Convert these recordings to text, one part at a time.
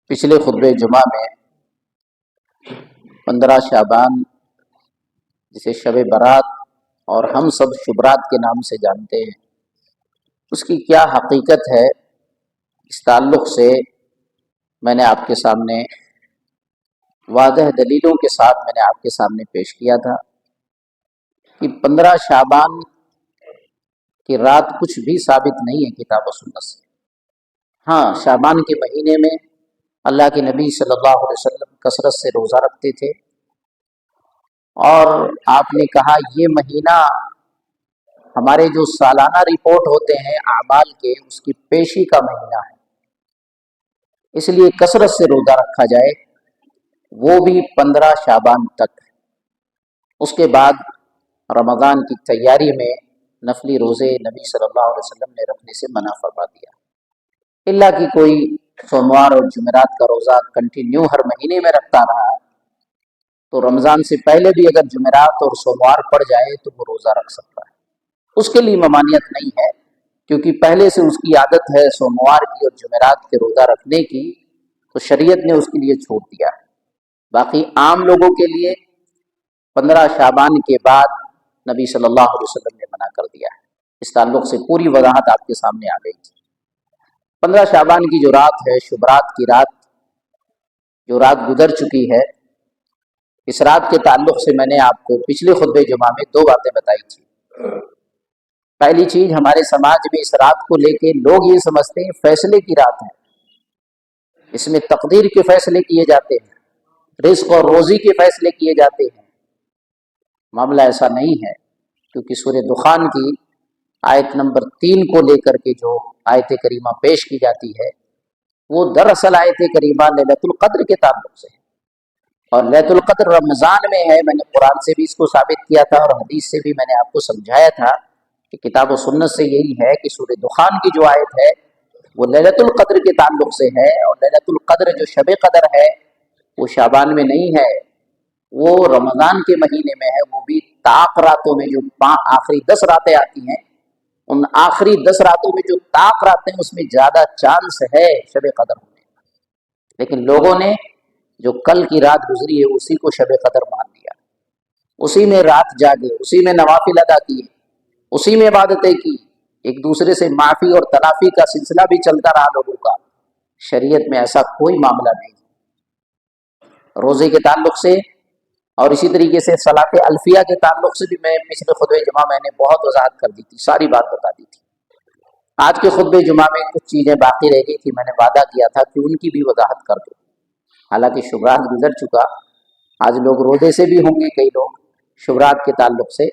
پچھلے خطبہ جمعہ میں 15 شعبان جسے شب برات اور ہم سب شبرات کے نام سے جانتے ہیں، اس کی کیا حقیقت ہے، اس تعلق سے میں نے آپ کے سامنے واضح دلیلوں کے ساتھ میں نے آپ کے سامنے پیش کیا تھا کہ 15 شعبان کی رات کچھ بھی ثابت نہیں ہے کتاب و سنت سے۔ ہاں، شعبان کے مہینے میں اللہ کے نبی صلی اللہ علیہ وسلم کثرت سے روزہ رکھتے تھے، اور آپ نے کہا یہ مہینہ ہمارے جو سالانہ رپورٹ ہوتے ہیں اعمال کے، اس کی پیشی کا مہینہ ہے، اس لیے کثرت سے روزہ رکھا جائے، وہ بھی 15 شعبان تک۔ اس کے بعد رمضان کی تیاری میں نفلی روزے نبی صلی اللہ علیہ وسلم نے رکھنے سے منع فرما دیا، اللہ کہ کوئی سوموار اور جمعرات کا روزہ کنٹینیو ہر مہینے میں رکھتا رہا تو رمضان سے پہلے بھی اگر جمعرات اور سوموار پڑ جائے تو وہ روزہ رکھ سکتا ہے، اس کے لیے ممانعت نہیں ہے، کیونکہ پہلے سے اس کی عادت ہے سوموار کی اور جمعرات کے روزہ رکھنے کی، تو شریعت نے اس کے لیے چھوڑ دیا ہے۔ باقی عام لوگوں کے لیے 15 شعبان کے بعد نبی صلی اللہ علیہ وسلم نے منع کر دیا ہے۔ اس تعلق سے پوری وضاحت آپ کے سامنے آ گئی تھی۔ 15 شعبان کی جو رات ہے، شبرات کی رات، جو رات گزر چکی ہے، اس رات کے تعلق سے میں نے آپ کو پچھلے خطبہ جمعہ میں 2 باتیں بتائی تھی۔ پہلی چیز، ہمارے سماج میں اس رات کو لے کے لوگ یہ سمجھتے ہیں فیصلے کی رات ہے، اس میں تقدیر کے فیصلے کیے جاتے ہیں، رزق اور روزی کے فیصلے کیے جاتے ہیں۔ معاملہ ایسا نہیں ہے، کیونکہ سورہ دخان کی آیت نمبر 3 کو لے کر کے جو آیت کریمہ پیش کی جاتی ہے، وہ دراصل آیت کریمہ لیلۃ القدر کے تعلق سے ہے، اور لیلۃ القدر رمضان میں ہے۔ میں نے قرآن سے بھی اس کو ثابت کیا تھا، اور حدیث سے بھی میں نے آپ کو سمجھایا تھا کہ کتاب و سنت سے یہی ہے کہ سورہ دخان کی جو آیت ہے وہ لیلۃ القدر کے تعلق سے ہے، اور لیلۃ القدر جو شب قدر ہے وہ شعبان میں نہیں ہے، وہ رمضان کے مہینے میں ہے، وہ بھی طاق راتوں میں، جو آخری 10 راتیں آتی ہیں، ان آخری 10 راتوں میں جو طاق راتیں ہیں اس میں زیادہ چانس ہے شب قدر ہونے کا۔ لیکن لوگوں نے جو کل کی رات گزری ہے اسی کو شب قدر مان لیا، اسی میں رات جاگے، اسی میں نوافل ادا کیے، اسی میں عبادتیں کی، ایک دوسرے سے معافی اور تلافی کا سلسلہ بھی چلتا رہا لوگوں کا۔ شریعت میں ایسا کوئی معاملہ نہیں۔ روزے کے تعلق سے اور اسی طریقے سے صلاۃ الفیہ کے تعلق سے بھی میں پچھلے خطبہ جمعہ میں نے بہت وضاحت کر دی تھی، ساری بات بتا دی تھی۔ آج کے خطبہ جمعہ میں کچھ چیزیں باقی رہ گئی تھی، میں نے وعدہ کیا تھا کہ ان کی بھی وضاحت کر دوں۔ حالانکہ شبرات گزر چکا، آج لوگ روزے سے بھی ہوں گے، کئی لوگ شبرات کے تعلق سے۔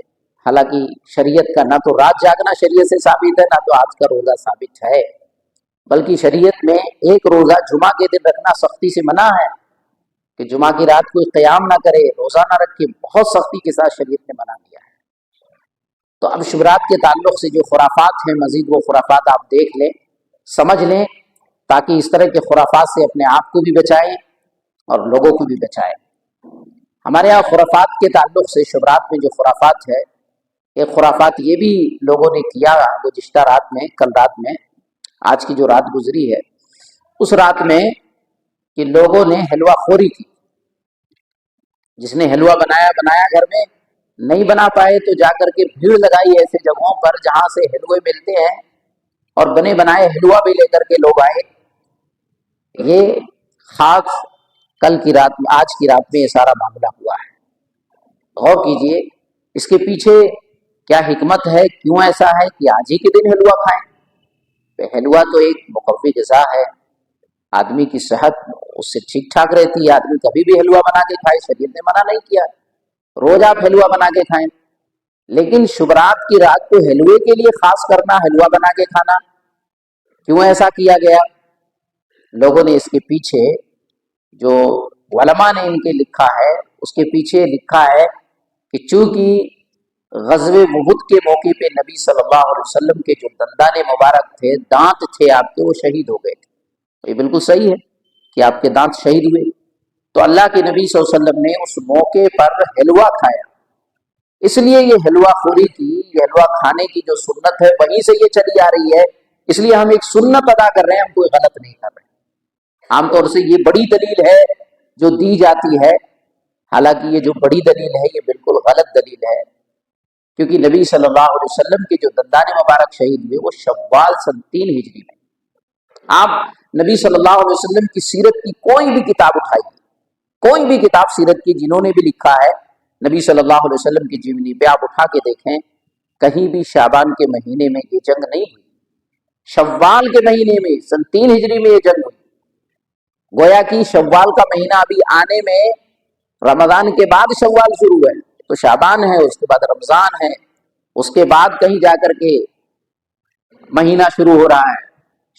حالانکہ شریعت کا نہ تو رات جاگنا شریعت سے ثابت ہے، نہ تو آج کا روزہ ثابت ہے، بلکہ شریعت میں ایک روزہ جمعہ کے دن رکھنا سختی سے منع ہے، کہ جمعہ کی رات کوئی قیام نہ کرے، روزہ نہ رکھے، بہت سختی کے ساتھ شریعت نے منع کیا ہے۔ تو اب شبرات کے تعلق سے جو خرافات ہیں، مزید وہ خرافات آپ دیکھ لیں، سمجھ لیں، تاکہ اس طرح کے خرافات سے اپنے آپ کو بھی بچائیں اور لوگوں کو بھی بچائیں۔ ہمارے یہاں خرافات کے تعلق سے شبرات میں جو خرافات ہے، ایک خرافات یہ بھی لوگوں نے کیا گزشتہ رات میں، کل رات میں، آج کی جو رات گزری ہے اس رات میں، کہ لوگوں نے حلوہ خوری کی۔ جس نے حلوہ بنایا گھر میں، نہیں بنا پائے تو جا کر کے بھیڑ لگائی ایسے جگہوں پر جہاں سے حلوے ملتے ہیں، اور بنے بنائے حلوہ بھی لے کر کے لوگ آئے۔ یہ خاص کل کی رات میں، آج کی رات میں یہ سارا معاملہ ہوا ہے۔ غور کیجئے، اس کے پیچھے کیا حکمت ہے، کیوں ایسا ہے کہ آج ہی کے دن حلوہ کھائیں؟ حلوہ تو ایک مقوی غذا ہے، آدمی کی صحت اس سے ٹھیک ٹھاک رہتی ہے، آدمی کبھی بھی حلوہ بنا کے کھائے، شریعت نے منع نہیں کیا، روز آپ حلوہ بنا کے کھائیں۔ لیکن شبرات کی رات کو حلوے کے لیے خاص کرنا، حلوہ بنا کے کھانا، کیوں ایسا کیا گیا؟ لوگوں نے اس کے پیچھے، جو علماء نے ان کے لکھا ہے، اس کے پیچھے لکھا ہے کہ چونکہ غزوہ احد کے موقع پہ نبی صلی اللہ علیہ وسلم کے جو دندان مبارک تھے، دانت تھے آپ کے، وہ شہید ہو گئے تھے۔ یہ بالکل صحیح ہے کہ آپ کے دانت شہید ہوئے، تو اللہ کے نبی صلی اللہ علیہ وسلم نے اس موقع پر حلوہ کھایا، اس لیے یہ حلوہ خوری کی، یہ حلوہ کھانے کی جو سنت ہے وہیں سے یہ چلی آ رہی ہے، اس لیے ہم ایک سنت ادا کر رہے ہیں، ہم کوئی غلط نہیں کر رہے۔ عام طور سے یہ بڑی دلیل ہے جو دی جاتی ہے، حالانکہ یہ جو بڑی دلیل ہے یہ بالکل غلط دلیل ہے، کیونکہ نبی صلی اللہ علیہ وسلم کے جو دندان مبارک شہید ہوئے وہ شوال سن 3 ہجری میں۔ آپ نبی صلی اللہ علیہ وسلم کی سیرت کی کوئی بھی کتاب اٹھائیے، کوئی بھی کتاب سیرت کی جنہوں نے بھی لکھا ہے نبی صلی اللہ علیہ وسلم کی جیونی پہ آپ اٹھا کے دیکھیں، کہیں بھی شعبان کے مہینے میں یہ جنگ نہیں ہوئی، شوال کے مہینے میں سن 3 ہجری میں یہ جنگ ہوئی۔ گویا کہ شوال کا مہینہ ابھی آنے میں، رمضان کے بعد شوال شروع ہے تو شعبان ہے، اس کے بعد رمضان ہے، اس کے بعد کہیں جا کر کے مہینہ شروع ہو رہا ہے،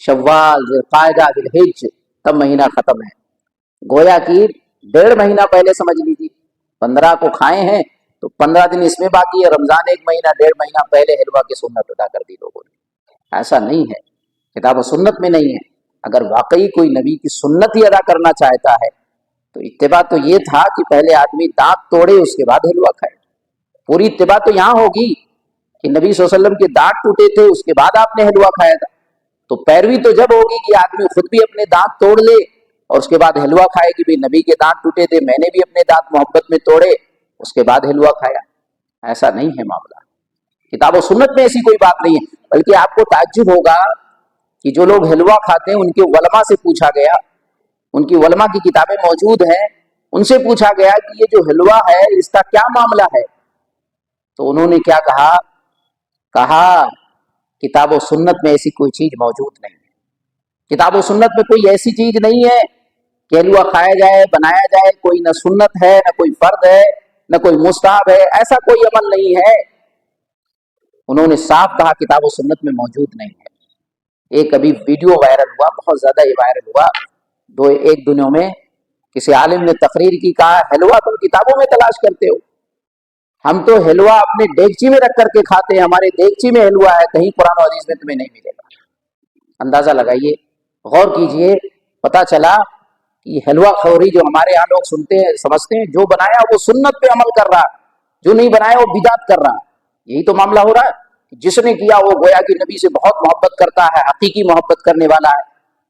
شوال، ذوالقعدہ، ذوالحج، تب مہینہ ختم ہے۔ گویا کہ 1.5 مہینہ پہلے سمجھ لیجیے، 15 کو کھائے ہیں تو 15 دن اس میں باقی ہے، رمضان 1 مہینہ 1.5 مہینہ پہلے حلوہ کی سنت ادا کر دی لوگوں نے۔ ایسا نہیں ہے، کتاب و سنت میں نہیں ہے۔ اگر واقعی کوئی نبی کی سنت ہی ادا کرنا چاہتا ہے تو اتباع تو یہ تھا کہ پہلے آدمی دانت توڑے اس کے بعد حلوہ کھائے۔ پوری اتباع تو یہاں ہوگی کہ نبی صلی اللہ علیہ وسلم کے دانت ٹوٹے تھے اس کے بعد آپ نے حلوہ کھایا تھا، تو پیروی تو جب ہوگی کہ آدمی خود بھی اپنے دانت توڑ لے اور اس کے بعد حلوہ کھائے کہ بھی نبی کے دانت ٹوٹے تھے، میں نے بھی اپنے دانت محبت میں توڑے اس کے بعد حلوہ کھایا۔ ایسا نہیں ہے معاملہ، کتاب و سنت میں ایسی کوئی بات نہیں ہے۔ بلکہ آپ کو تعجب ہوگا کہ جو لوگ حلوہ کھاتے ہیں ان کے علماء سے پوچھا گیا، ان کی علماء کی کتابیں موجود ہیں، ان سے پوچھا گیا کہ یہ جو حلوہ ہے اس کا کیا معاملہ ہے، تو انہوں نے کیا کہا کتاب و سنت میں ایسی کوئی چیز موجود نہیں ہے۔ کتاب و سنت میں کوئی ایسی چیز نہیں ہے کہ حلوہ کھایا جائے، بنایا جائے، کوئی نہ سنت ہے، نہ کوئی فرض ہے، نہ کوئی مستحب ہے، ایسا کوئی عمل نہیں ہے۔ انہوں نے صاف کہا کتاب و سنت میں موجود نہیں ہے۔ ایک ابھی ویڈیو وائرل ہوا، بہت زیادہ یہ وائرل ہوا، ایک دنوں میں کسی عالم نے تقریر کی، کہا حلوہ تم کتابوں میں تلاش کرتے ہو، ہم تو حلوہ اپنے دیگچی میں رکھ کر کے کھاتے ہیں، ہمارے دیگچی میں حلوہ ہے، کہیں قرآن و حدیث میں تمہیں نہیں ملے گا۔ اندازہ لگائیے، غور کیجئے، پتا چلا کہ حلوہ خوری جو ہمارے یہاں لوگ سنتے ہیں سمجھتے ہیں جو بنایا وہ سنت پہ عمل کر رہا، جو نہیں بنایا وہ بدعت کر رہا۔ یہی تو معاملہ ہو رہا ہے، جس نے کیا وہ گویا کہ نبی سے بہت محبت کرتا ہے، حقیقی محبت کرنے والا ہے،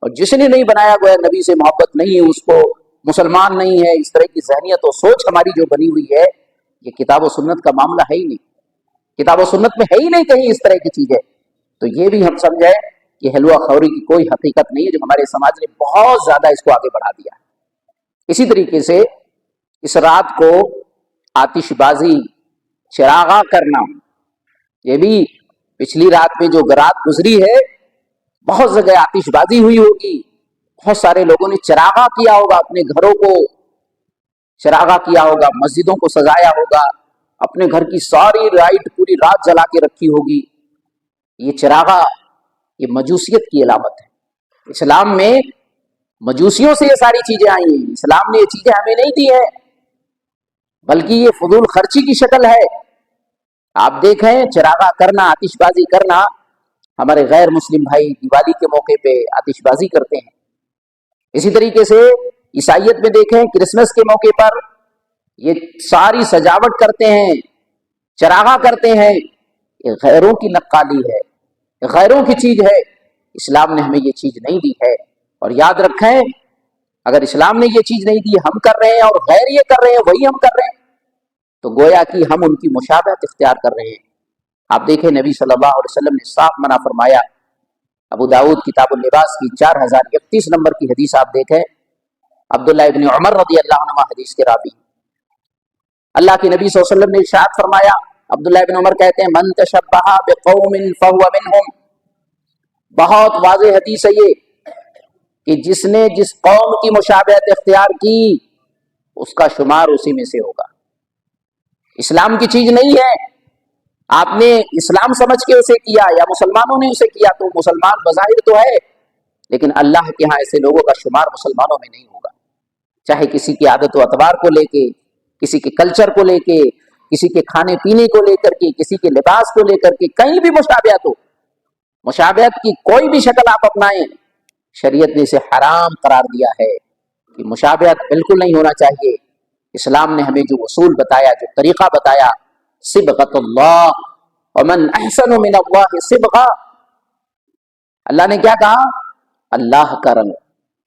اور جس نے نہیں بنایا گویا نبی سے محبت نہیں ہے، اس کو مسلمان نہیں ہے۔ اس طرح کی ذہنیت اور سوچ ہماری جو بنی ہوئی ہے، یہ کتاب و سنت کا معاملہ ہے ہی نہیں، کتاب و سنت میں ہے ہی نہیں کہیں اس طرح کی چیزیں۔ تو یہ بھی ہم سمجھیں کہ حلوہ خوری کی کوئی حقیقت نہیں ہے، جو ہمارے سماج نے بہت زیادہ اس کو آگے بڑھا دیا ہے۔ اسی طریقے سے اس رات کو آتش بازی، چراغاں کرنا، یہ بھی پچھلی رات میں جو رات گزری ہے بہت جگہ آتش بازی ہوئی ہوگی، بہت سارے لوگوں نے چراغاں کیا ہوگا، اپنے گھروں کو چراغاں کیا ہوگا، مسجدوں کو سجایا ہوگا، اپنے گھر کی ساری لائٹ پوری رات جلا کے رکھی ہوگی۔ یہ چراغاں، یہ مجوسیت کی علامت ہے۔ اسلام میں مجوسیوں سے یہ ساری چیزیں آئی ہیں، اسلام نے یہ چیزیں ہمیں نہیں دی ہیں، بلکہ یہ فضول خرچی کی شکل ہے۔ آپ دیکھیں چراغاں کرنا، آتش بازی کرنا، ہمارے غیر مسلم بھائی دیوالی کے موقع پہ آتش بازی کرتے ہیں۔ اسی طریقے سے عیسائیت میں دیکھیں کرسمس کے موقع پر یہ ساری سجاوٹ کرتے ہیں، چراغاں کرتے ہیں، یہ غیروں کی نقالی ہے، غیروں کی چیز ہے۔ اسلام نے ہمیں یہ چیز نہیں دی ہے، اور یاد رکھیں اگر اسلام نے یہ چیز نہیں دی، ہم کر رہے ہیں اور غیر یہ کر رہے ہیں، وہی ہم کر رہے ہیں، تو گویا کہ ہم ان کی مشابہت اختیار کر رہے ہیں۔ آپ دیکھیں نبی صلی اللہ علیہ وسلم نے صاف منع فرمایا، ابو داؤد کتاب اللباس کی 4031 نمبر کی حدیث آپ دیکھیں، عبداللہ ابن عمر رضی اللہ عنہ حدیث کے راوی، اللہ کے نبی صلی اللہ علیہ وسلم نے ارشاد فرمایا، عبداللہ ابن عمر کہتے ہیں من تشبہ بقوم فہو منہم، بہت واضح حدیث ہے یہ کہ جس نے جس قوم کی مشابہت اختیار کی اس کا شمار اسی میں سے ہوگا۔ اسلام کی چیز نہیں ہے، آپ نے اسلام سمجھ کے اسے کیا یا مسلمانوں نے اسے کیا تو مسلمان بظاہر تو ہے، لیکن اللہ کے ہاں ایسے لوگوں کا شمار مسلمانوں میں نہیں ہوگا، چاہے کسی کی عادت و اطوار کو لے کے، کسی کے کلچر کو لے کے، کسی کے کھانے پینے کو لے کر کے، کسی کے لباس کو لے کر کے، کہیں بھی مشابہت ہو، مشابہت کی کوئی بھی شکل آپ اپنائیں، شریعت نے اسے حرام قرار دیا ہے کہ مشابہت بالکل نہیں ہونا چاہیے۔ اسلام نے ہمیں جو اصول بتایا، جو طریقہ بتایا، صبغۃ اللہ ومن احسن من اللہ صبغہ، اللہ نے کیا کہا؟ اللہ کا رنگ،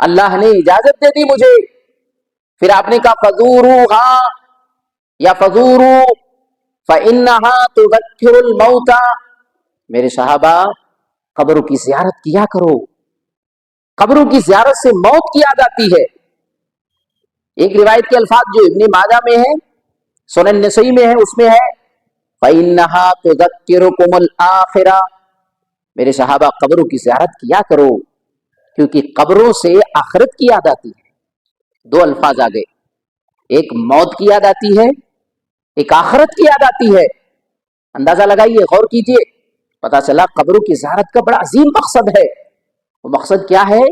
اللہ نے اجازت دے دی مجھے. پھر آپ نے کہا فزوروہا یا فزورو فإنہا تذکر الموتى. میرے صحابہ قبروں کی زیارت کیا کرو، قبروں کی زیارت سے موت کی یاد آتی ہے. ایک روایت کے الفاظ جو ابن ماجہ میں ہے، سنن نسائی میں ہے، اس میں ہے فإنہا تذکرکم الآخرہ. میرے صحابہ قبروں کی زیارت کیا کرو کیونکہ قبروں سے آخرت کی یاد آتی ہے. دو الفاظ آ گئے، ایک موت کی یاد آتی ہے، ایک آخرت کی یاد آتی ہے. اندازہ لگائیے، غور کیجئے، پتا چلا قبروں کی زیارت کا بڑا عظیم مقصد ہے. وہ مقصد کیا ہے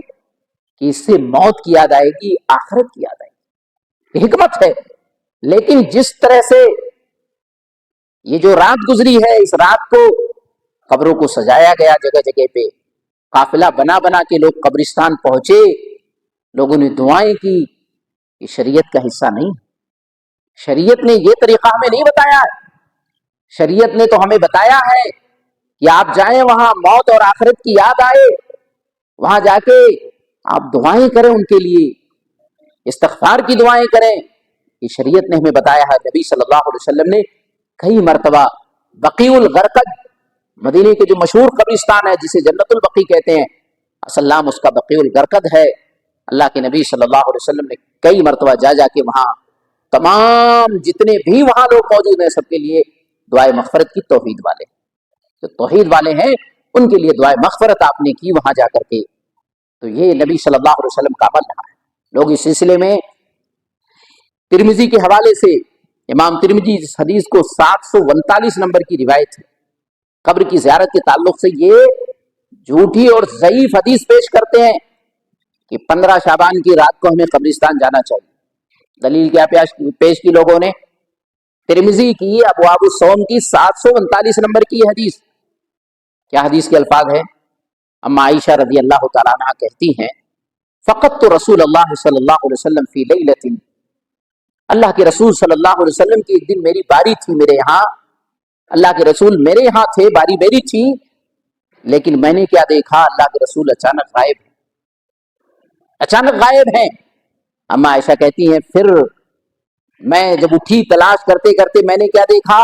کہ اس سے موت کی یاد آئے گی، آخرت کی یاد آئے گی. یہ حکمت ہے. لیکن جس طرح سے یہ جو رات گزری ہے، اس رات کو قبروں کو سجایا گیا جگہ جگہ پہ، قافلہ بنا بنا کے لوگ قبرستان پہنچے، لوگوں نے دعائیں کی. یہ شریعت کا حصہ نہیں. شریعت نے یہ طریقہ ہمیں نہیں بتایا ہے. شریعت نے تو ہمیں بتایا ہے کہ آپ جائیں وہاں، موت اور آخرت کی یاد آئے، وہاں جا کے آپ دعائیں کریں، ان کے لیے استغفار کی دعائیں کریں. یہ شریعت نے ہمیں بتایا ہے. نبی صلی اللہ علیہ وسلم نے کئی مرتبہ بقیع الغرقد، مدینے کے جو مشہور قبرستان ہے جسے جنت البقیع کہتے ہیں، اصل نام اس کا بقیع الغرقد ہے. اللہ کے نبی صلی اللہ علیہ وسلم نے کئی مرتبہ جا جا کے وہاں تمام جتنے بھی وہاں لوگ موجود ہیں سب کے لیے دعائے مغفرت کی. توحید والے جو توحید والے ہیں ان کے لیے دعائے مغفرت آپ نے کی وہاں جا کر کے. تو یہ نبی صلی اللہ علیہ وسلم کا عمل رہا ہے. لوگ اس سلسلے میں ترمذی کے حوالے سے، امام ترمذی اس حدیث کو 739 نمبر کی روایت ہے، قبر کی زیارت کے تعلق سے یہ جھوٹی اور ضعیف حدیث پیش کرتے ہیں کہ 15 شعبان کی رات کو ہمیں قبرستان جانا چاہیے. دلیل کیا پیش کی لوگوں نے؟ ترمذی کی ابواب الصوم کی 739 نمبر کی حدیث. کیا حدیث کے الفاظ ہیں؟ اما عائشہ رضی اللہ تعالیٰ عنہ کہتی ہیں فقدت رسول اللہ صلی اللہ علیہ وسلم فی لیلۃ. اللہ کے رسول صلی اللہ علیہ وسلم کی ایک دن میری باری تھی میرے یہاں، اللہ کے رسول میرے یہاں تھے، باری میری تھی، لیکن میں نے کیا دیکھا، اللہ کے رسول اچانک غائب ہیں، اچانک غائب ہیں. اما عائشہ کہتی ہیں پھر میں جب اٹھی تلاش کرتے کرتے میں نے کیا دیکھا،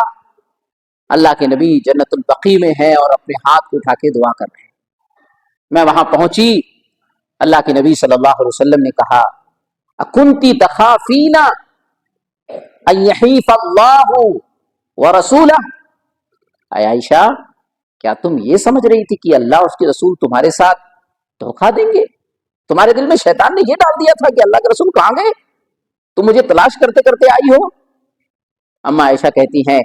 اللہ کے نبی جنت البقیع میں ہیں اور اپنے ہاتھ کو اٹھا کے دعا کر رہے ہیں. میں وہاں پہنچی، اللہ کے نبی صلی اللہ علیہ وسلم نے کہا اکنتی تخافین ان یحیف اللہ ورسولہ. اے عائشہ، کیا تم یہ سمجھ رہی تھی کہ اللہ اور اس کے رسول تمہارے ساتھ دھوکہ دیں گے؟ تمہارے دل میں شیطان نے یہ ڈال دیا تھا کہ اللہ کے رسول کہاں گئے، تم مجھے تلاش کرتے کرتے آئی ہو؟ اما عائشہ کہتی ہیں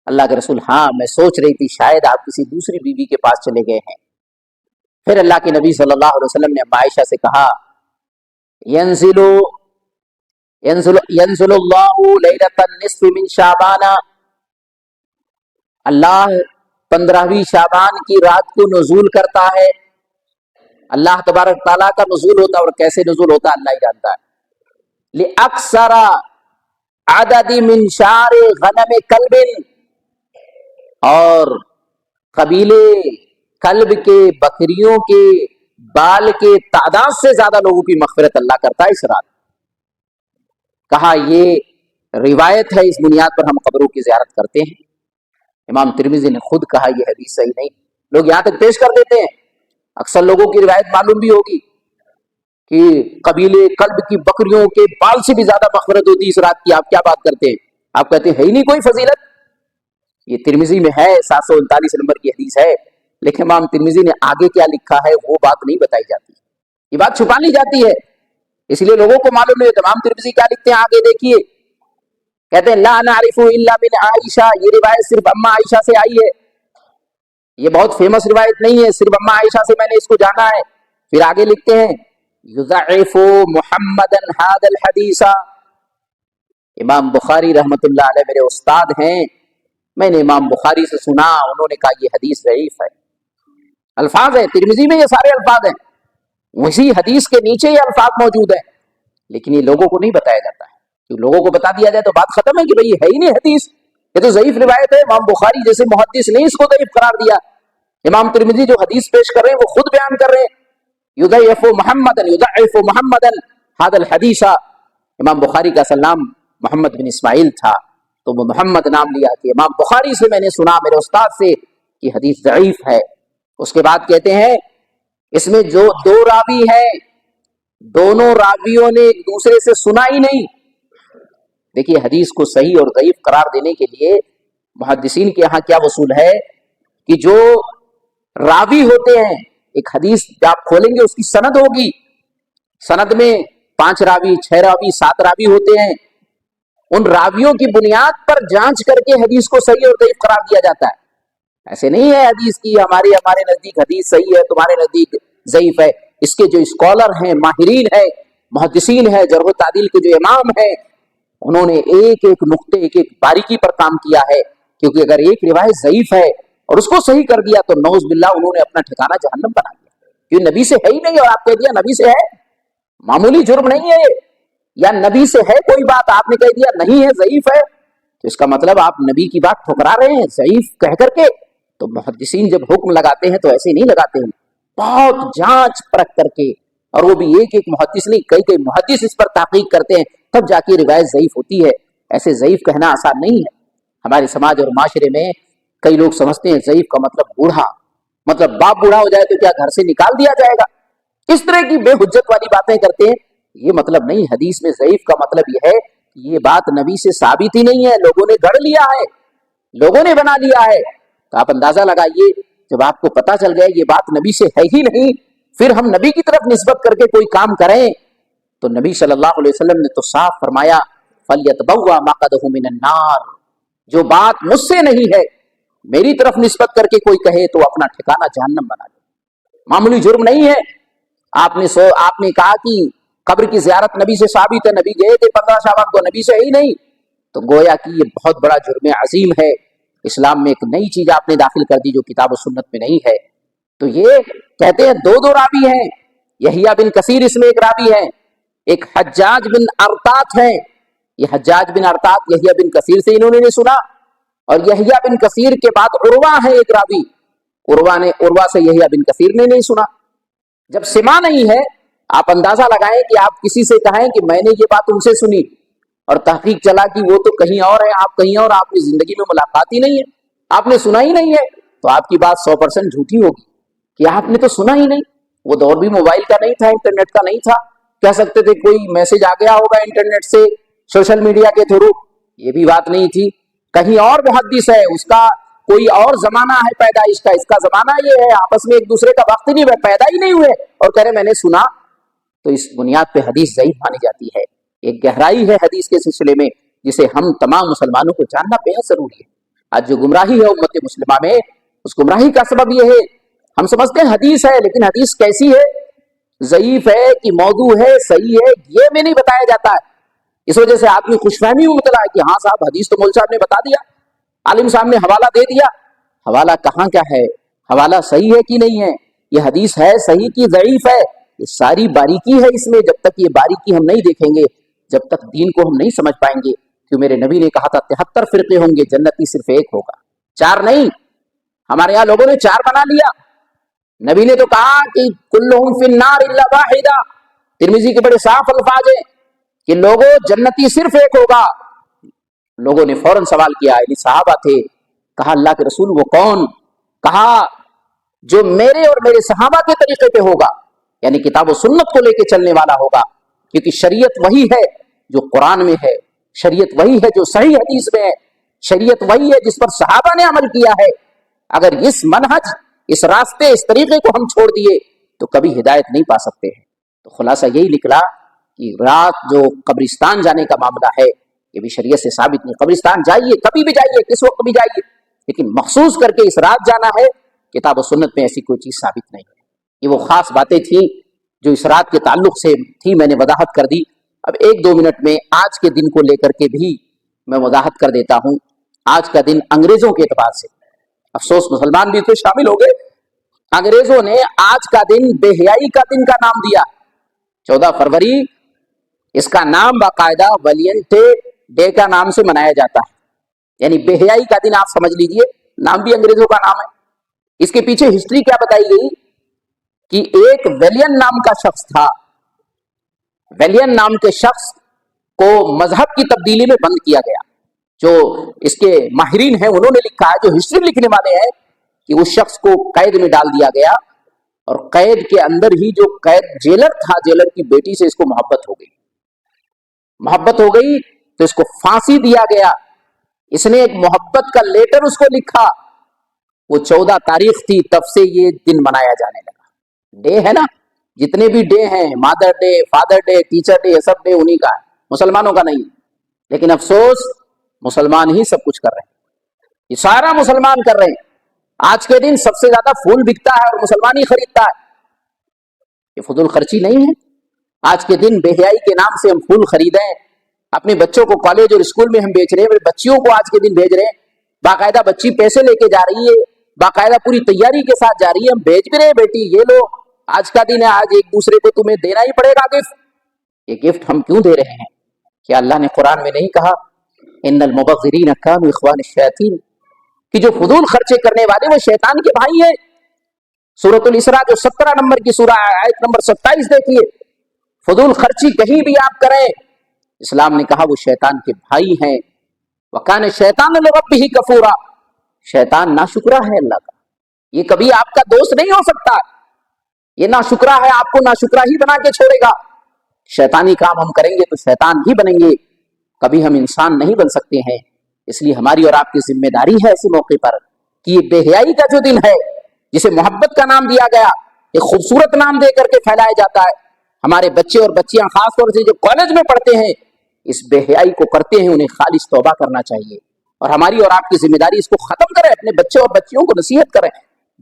اللہ کے رسول ہاں، میں سوچ رہی تھی شاید آپ کسی دوسری بیوی کے پاس چلے گئے ہیں. پھر اللہ کے نبی صلی اللہ علیہ وسلم نے اما عائشہ سے کہا ینزل اللہ لیلۃ النصف من شعبان. اللہ 15ویں شعبان کی رات کو نزول کرتا ہے. اللہ تبارک تعالیٰ کا نزول ہوتا ہے، اور کیسے نزول ہوتا ہے اللہ ہی جانتا ہے. لِأَكْثَرَ عَدَدِ مِنْ شَعْرِ غَنَمِ كَلْبٍ، اور قبیلے کلب کے، بکریوں کے بال کے تعداد سے زیادہ لوگوں کی مغفرت اللہ کرتا ہے اس رات. کہا یہ روایت ہے، اس بنیاد پر ہم قبروں کی زیارت کرتے ہیں. امام ترمذی نے خود کہا یہ حدیث صحیح نہیں. لوگ یہاں تک پیش کر دیتے ہیں، اکثر لوگوں کی روایت معلوم بھی ہوگی کہ قبیلے کلب کی بکریوں کے بال سے بھی زیادہ مغفرت ہوتی اس رات کی. آپ کیا بات کرتے ہیں؟ آپ کہتے ہیں ہے ہی نہیں کوئی فضیلت. یہ ترمذی میں ہے، 739 نمبر کی حدیث ہے، لیکن امام ترمذی نے آگے کیا لکھا ہے وہ بات نہیں بتائی جاتی، یہ بات چھپا لی جاتی ہے، اس لیے لوگوں کو معلوم نہیں. امام ترمذی کیا لکھتے ہیں آگے دیکھیے، کہتے ہیں لا نعرف الا من عائشہ. یہ روایت صرف اما عائشہ سے آئی ہے، یہ بہت فیمس روایت نہیں ہے، صرف اما عائشہ سے میں نے اس کو جانا ہے. پھر آگے لکھتے ہیں یضعف محمدا هذا الحدیث. امام بخاری رحمت اللہ علیہ میرے استاد ہیں، میں نے امام بخاری سے سنا، انہوں نے کہا یہ حدیث ضعیف ہے. الفاظ ہیں ترمذی میں، یہ سارے الفاظ ہیں، اسی حدیث کے نیچے یہ الفاظ موجود ہیں، لیکن یہ لوگوں کو نہیں بتایا جاتا ہے. تو لوگوں کو بتا دیا جائے تو بات ختم ہے کہ بھئی یہ ہے ہی نہیں حدیث، یہ تو ضعیف روایت ہے. امام بخاری جیسے محدث نے اس کو ضعیف قرار دیا. امام ترمذی جو حدیث پیش کر رہے ہیں وہ خود بیان کر رہے ہیں یضعف محمدن ھذا الحدیث، امام بخاری کا اصل نام محمد بن اسماعیل تھا، تو وہ محمد نام لیا کہ امام بخاری سے میں نے سنا، میرے استاد سے، کہ حدیث ضعیف ہے۔ اس کے بعد کہتے ہیں اس میں جو دو راوی ہیں، دونوں راویوں نے ایک دوسرے سے سنا ہی نہیں۔ دیکھیے حدیث کو صحیح اور ضعیف قرار دینے کے لیے محدثین کے یہاں کیا اصول ہے کہ جو راوی ہوتے ہیں، ایک حدیث آپ کھولیں گے اس کی سند ہوگی، سند میں 5 راوی 6 راوی 7 راوی ہوتے ہیں، ان راویوں کی بنیاد پر جانچ کر کے حدیث کو صحیح اور ضعیف قرار دیا جاتا ہے۔ ایسے نہیں ہے حدیث کی ہمارے نزدیک حدیث صحیح ہے، تمہارے نزدیک ضعیف ہے۔ اس کے جو اسکالر ہیں، ماہرین ہیں، محدثین ہیں، جرح و تعدیل کے جو امام ہیں، انہوں نے ایک ایک نقطے، ایک ایک باریکی پر کام کیا ہے، کیونکہ اگر ایک روایت ضعیف ہے اور اس کو صحیح کر دیا تو نعوذ باللہ انہوں نے اپنا ٹھکانہ جہنم بنا دیا، کیونکہ نبی سے ہے ہی نہیں، اور آپ کہہ دیا نبی سے ہے، معمولی جرم نہیں ہے یہ، یا نبی سے ہے کوئی بات آپ نے کہہ دیا نہیں ہے، ضعیف ہے، تو اس کا مطلب آپ نبی کی بات ٹھکرا رہے ہیں ضعیف کہہ کر کے۔ تو محدثین جب حکم لگاتے ہیں تو ایسے نہیں لگاتے ہیں، بہت جانچ پرکھ کر کے، اور وہ بھی ایک ایک محدث نہیں، کئی کئی محدث اس پر تحقیق کرتے ہیں، تب جا کے روایت ضعیف ہوتی ہے۔ ایسے ضعیف کہنا آسان نہیں ہے۔ ہمارے سماج اور معاشرے میں کئی لوگ سمجھتے ہیں ضعیف کا مطلب بوڑھا، مطلب باپ بوڑھا ہو جائے تو کیا گھر سے نکال دیا جائے گا، اس طرح کی بے حجت والی باتیں کرتے ہیں۔ یہ مطلب نہیں، حدیث میں ضعیف کا مطلب یہ ہے کہ یہ بات نبی سے ثابت ہی نہیں ہے، لوگوں نے گڑھ لیا ہے، لوگوں نے بنا لیا ہے۔ تو آپ اندازہ لگائیے، جب آپ کو پتا چل گیا یہ بات نبی سے ہے ہی نہیں، پھر ہم نبی کی طرف نسبت کر کے کوئی کام کریں، تو نبی صلی اللہ علیہ وسلم نے تو صاف فرمایا فَلْيَتَبَوَّأْ مَقْعَدَهُ مِنَ النَّارِ، جو بات مجھ سے نہیں ہے میری طرف نسبت کر کے کوئی کہے تو اپنا ٹھکانہ جہنم بنا لے۔ معمولی جرم نہیں ہے۔ آپ نے کہا کہ قبر کی زیارت نبی سے ثابت ہے، نبی گئے تھے 15 شعبان کو، نبی سے ہی نہیں، تو گویا کہ یہ بہت بڑا جرم عظیم ہے۔ اسلام میں ایک نئی چیز آپ نے داخل کر دی جو کتاب و سنت میں نہیں ہے۔ تو یہ کہتے ہیں دو راوی ہیں، یحییٰ بن کثیر اس میں ایک راوی ہے، ایک حجاج بن ارطات ہے، یہ حجاج بن ارطات یحییٰ بن کثیر سے انہوں نے نہیں سنا، اور یحییٰ بن کثیر کے بعد عروہ ہے ایک راوی، عروہ سے یحییٰ بن کثیر نے نہیں سنا۔ جب سما نہیں ہے، آپ اندازہ لگائیں کہ آپ کسی سے کہیں کہ میں نے یہ بات ان سے سنی، اور تحقیق چلا کہ وہ تو کہیں اور ہے، آپ کہیں اور، آپ کی زندگی میں ملاقات ہی نہیں ہے، آپ نے سنا ہی نہیں ہے، تو آپ کی بات 100% جھوٹی ہوگی کہ آپ نے تو سنا ہی نہیں۔ وہ دور بھی موبائل کا نہیں تھا، انٹرنیٹ کا نہیں تھا، کہہ سکتے تھے کوئی میسج آ گیا ہوگا انٹرنیٹ سے، سوشل میڈیا کے تھرو، یہ بھی بات نہیں تھی۔ کہیں اور محدث ہے، اس کا کوئی اور زمانہ ہے پیدائش کا، اس کا زمانہ یہ ہے، آپس میں ایک دوسرے کا وقت نہیں، پیدا ہی نہیں ہوئے، اور کہہ رہے میں نے سنا، تو اس بنیاد پہ حدیث ضعیف مانی جاتی ہے۔ ایک گہرائی ہے حدیث کے سلسلے میں جسے ہم تمام مسلمانوں کو جاننا بے حد ضروری ہے۔ آج جو گمراہی ہے امت مسلمہ میں، اس گمراہی کا سبب یہ ہے ہم سمجھتے ہیں حدیث ہے، لیکن حدیث کیسی ہے، ضعیف ہے کہ موضوع ہے، صحیح ہے، یہ میں نہیں بتایا جاتا ہے۔ اس وجہ سے آدمی خوش فہمی میں مبتلا ہے کہ ہاں صاحب حدیث تو مول صاحب نے بتا دیا، عالم صاحب نے حوالہ دے دیا، حوالہ کہاں کا ہے، حوالہ صحیح ہے کہ نہیں ہے، یہ حدیث ہے صحیح کی ضعیف ہے، یہ ساری باریکی ہے اس میں۔ جب تک یہ باریکی ہم نہیں دیکھیں گے، جب تک دین کو ہم نہیں سمجھ پائیں گے، کہ میرے نبی نے کہا تھا 73 فرقے ہوں گے، جنتی صرف ایک ہوگا، 4 نہیں۔ ہمارے یہاں لوگوں نے 4 بنا لیا، نبی نے تو کہا کہ کلہم فی النار الا واحدہ، ترمذی کے بڑے صاف الفاظ ہیں کہ لوگوں جنتی صرف ایک ہوگا۔ لوگوں نے فوراً سوال کیا، یعنی صحابہ تھے، کہا اللہ کے رسول وہ کون؟ کہا جو میرے اور میرے صحابہ کے طریقے پہ ہوگا، یعنی کتاب و سنت کو لے کے چلنے والا ہوگا، کیونکہ شریعت وہی ہے جو قرآن میں ہے، شریعت وہی ہے جو صحیح حدیث میں ہے، شریعت وہی ہے جس پر صحابہ نے عمل کیا ہے۔ اگر اس منہج، اس راستے، اس طریقے کو ہم چھوڑ دیے تو کبھی ہدایت نہیں پا سکتے ہیں۔ تو خلاصہ یہی نکلا کہ رات جو قبرستان جانے کا معاملہ ہے، یہ بھی شریعت سے ثابت نہیں۔ قبرستان جائیے، کبھی بھی جائیے، کس وقت بھی جائیے، لیکن مخصوص کر کے اس رات جانا ہے، کتاب و سنت میں ایسی کوئی چیز ثابت نہیں ہے۔ یہ وہ خاص باتیں تھیں جو اس رات کے تعلق سے تھی، میں نے وضاحت کر دی۔ اب 1-2 منٹ میں آج کے دن کو لے کر کے بھی میں وضاحت کر دیتا ہوں۔ آج کا دن انگریزوں کے اعتبار سے، افسوس مسلمان بھی تو شامل ہو گئے، انگریزوں نے آج کا دن بے حیائی کا دن کا نام دیا۔ 14 فروری اس کا نام باقاعدہ ویلینٹ ڈے کا نام سے منایا جاتا ہے، یعنی بے حیائی کا دن آپ سمجھ لیجئے، نام بھی انگریزوں کا نام ہے۔ اس کے پیچھے ہسٹری کیا بتائی گئی کہ ایک ویلین نام کا شخص تھا، ویلین نام کے شخص کو مذہب کی تبدیلی میں بند کیا گیا. جو اس کے ماہرین ہیں انہوں نے لکھا ہے، جو ہسٹری لکھنے والے ہیں، کہ اس شخص کو قید میں ڈال دیا گیا، اور قید کے اندر ہی جو قید جیلر تھا، جیلر کی بیٹی سے اس کو محبت ہو گئی تو اس کو پھانسی دیا گیا. اس نے ایک محبت کا لیٹر اس کو لکھا، وہ 14 تاریخ تھی، تب سے یہ دن منایا جانے لگا. ڈے ہے نا، جتنے بھی ڈے ہیں، مادر day, father day, teacher day, یہ سب ڈے انہی کا ہے، مسلمانوں کا نہیں. لیکن افسوس مسلمان ہی سب کچھ کر رہے ہیں، یہ سارا مسلمان کر رہے ہیں. آج کے دن سب سے زیادہ پھول بکتا ہے اور مسلمان ہی خریدتا ہے. یہ فضول خرچی نہیں ہے. آج کے دن بے حیائی کے نام سے ہم پھول خریدیں، اپنے بچوں کو کالج اور اسکول میں ہم بیچ رہے ہیں، بچیوں کو آج کے دن بھیج رہے ہیں، باقاعدہ بچی پیسے لے کے جا رہی ہے، باقاعدہ پوری تیاری کے ساتھ جا رہی ہے، ہم بھیج بھی رہے ہیں، بیٹی یہ لو آج کا دن ہے، آج ایک دوسرے کو تمہیں دینا ہی پڑے گا گفٹ. یہ گفٹ ہم کیوں دے رہے ہیں؟ کیا اللہ نے قرآن میں نہیں کہا ان المبذرین کانوا اخوان الشیاطین، کہ جو فضول خرچے کرنے والے وہ شیطان کے بھائی ہیں؟ سورۃ الاسراء جو 17 نمبر کی سورہ ہے، آیت نمبر 27 دیکھیے. فضول خرچی کہیں بھی آپ کریں، اسلام نے کہا وہ شیطان کے بھائی ہیں. وَكَانَ الشَّيْطَانُ لِرَبِّهِ كَفُورًا، شیطان ناشکرا ہے اللہ کا، یہ کبھی آپ کا دوست نہیں ہو سکتا، یہ ناشکرا ہے، آپ کو ناشکرا ہی بنا کے چھوڑے گا. شیطانی کام ہم کریں گے تو شیطان ہی بنیں گے، کبھی ہم انسان نہیں بن سکتے ہیں. اس لیے ہماری اور آپ کی ذمہ داری ہے ایسے موقع پر کہ یہ بے حیائی کا جو دن ہے، جسے محبت کا نام دیا گیا، یہ خوبصورت نام دے کر کے پھیلایا جاتا ہے. ہمارے بچے اور بچیاں خاص طور سے جو کالج میں پڑھتے ہیں، اس بے حیائی کو کرتے ہیں، انہیں خالص توبہ کرنا چاہیے. اور ہماری اور آپ کی ذمہ داری اس کو ختم کریں، اپنے بچے اور بچیوں کو نصیحت کریں،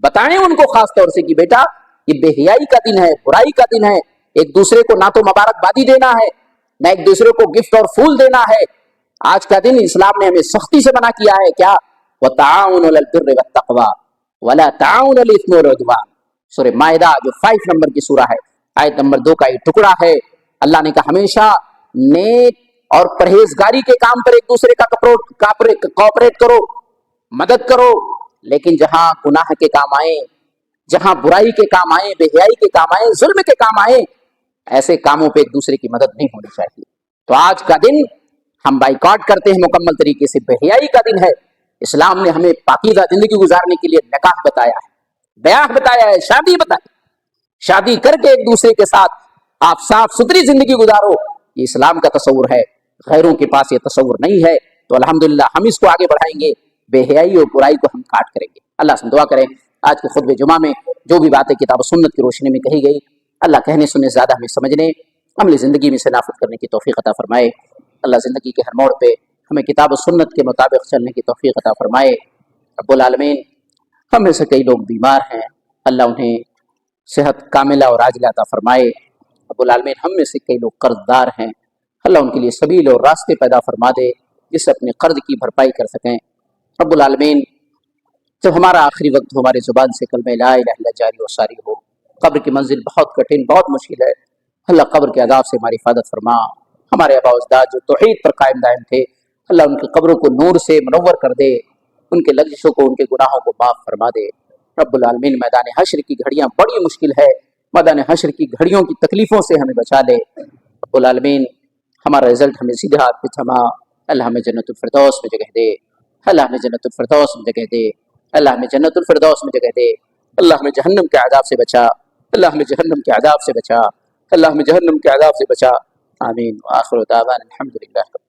بتائیں ان کو خاص طور سے کہ بیٹا یہ بے حیائی کا دن ہے، برائی کا دن ہے. ایک دوسرے کو نہ تو مبارکبادی دینا ہے، نہ ایک دوسرے کو گفٹ اور پھول دینا ہے. آج کا دن اسلام نے ہمیں سختی سے منع کیا ہے، کیا وَتَعَاوَنُوا عَلَى الْبِرِّ وَالتَّقْوَىٰ وَلَا تَعَاوَنُوا عَلَى الْإِثْمِ وَالْعُدْوَانِ. سورہ مائدہ جو 5 نمبر کی سورہ ہے، آیت نمبر 2 کا یہ ٹکڑا ہے. اللہ نے کہا ہمیشہ نیک اور پرہیزگاری کے کام پر ایک دوسرے کا کوآپریٹ کرو، مدد کرو. لیکن جہاں گناہ کے کام آئیں، جہاں برائی کے کام آئیں، بے حیائی کے کام آئیں، ظلم کے کام آئیں، ایسے کاموں پہ ایک دوسرے کی مدد نہیں ہونی چاہیے. تو آج کا دن ہم بائیکاٹ کرتے ہیں مکمل طریقے سے، بے حیائی کا دن ہے. اسلام نے ہمیں پاکیزہ زندگی گزارنے کے لیے نکاح بتایا ہے، بیاہ بتایا ہے، شادی بتائی. شادی کر کے ایک دوسرے کے ساتھ آپ صاف ستھری زندگی گزارو، یہ اسلام کا تصور ہے، غیروں کے پاس یہ تصور نہیں ہے. تو الحمدللہ ہم اس کو آگے بڑھائیں گے، بے حیائی اور برائی کو ہم کاٹ کریں گے. اللہ سے دعا کریں آج کے خطبہ جمعہ میں جو بھی باتیں کتاب و سنت کی روشنی میں کہی گئی، اللہ کہنے سننے زیادہ ہمیں سمجھنے، عملی زندگی میں سے نافذ کرنے کی توفیق عطا فرمائے. اللہ زندگی کے ہر موڑ پہ ہمیں کتاب و سنت کے مطابق چلنے کی توفیق عطا فرمائے. رب العالمین ہم میں سے کئی لوگ بیمار ہیں، اللہ انہیں صحت کاملہ اور عاجلہ عطا فرمائے. رب العالمین ہم میں سے کئی لوگ قرض دار ہیں، اللہ ان کے لیے سبیل اور راستے پیدا فرما دے جس سے اپنے قرض کی بھرپائی کر سکیں. رب العالمین جب ہمارا آخری وقت ہو، ہمارے زبان سے کلمہ لا الہ الا اللہ جاری و ساری ہو. قبر کی منزل بہت کٹھن، بہت مشکل ہے، اللہ قبر کے عذاب سے ہماری حفاظت فرما. ہمارے آباء و اجداد جو توحید پر قائم دائم تھے، اللہ ان کی قبروں کو نور سے منور کر دے، ان کے لغزشوں کو، ان کے گناہوں کو معاف فرما دے. رب العالمین میدان حشر کی گھڑیاں بڑی مشکل ہے، میدان حشر کی گھڑیوں کی تکلیفوں سے ہمیں بچا لے. رب العالمین ہمارا رزلٹ ہمیں سیدھے ہاتھ پہ تھما، اللہ ہمیں جنت الفردوس میں جگہ دے، اللہ ہمیں جنت الفردوس میں جگہ دے، اللہ ہمیں جنت الفردوس میں جگہ دے. اللہ ہمیں جہنم کے عذاب سے بچا، اللہ ہمیں جہنم کے عذاب سے بچا، اللہ ہمیں جہنم کے عذاب سے بچا. آمین. وآخر دعوانا الحمدللہ.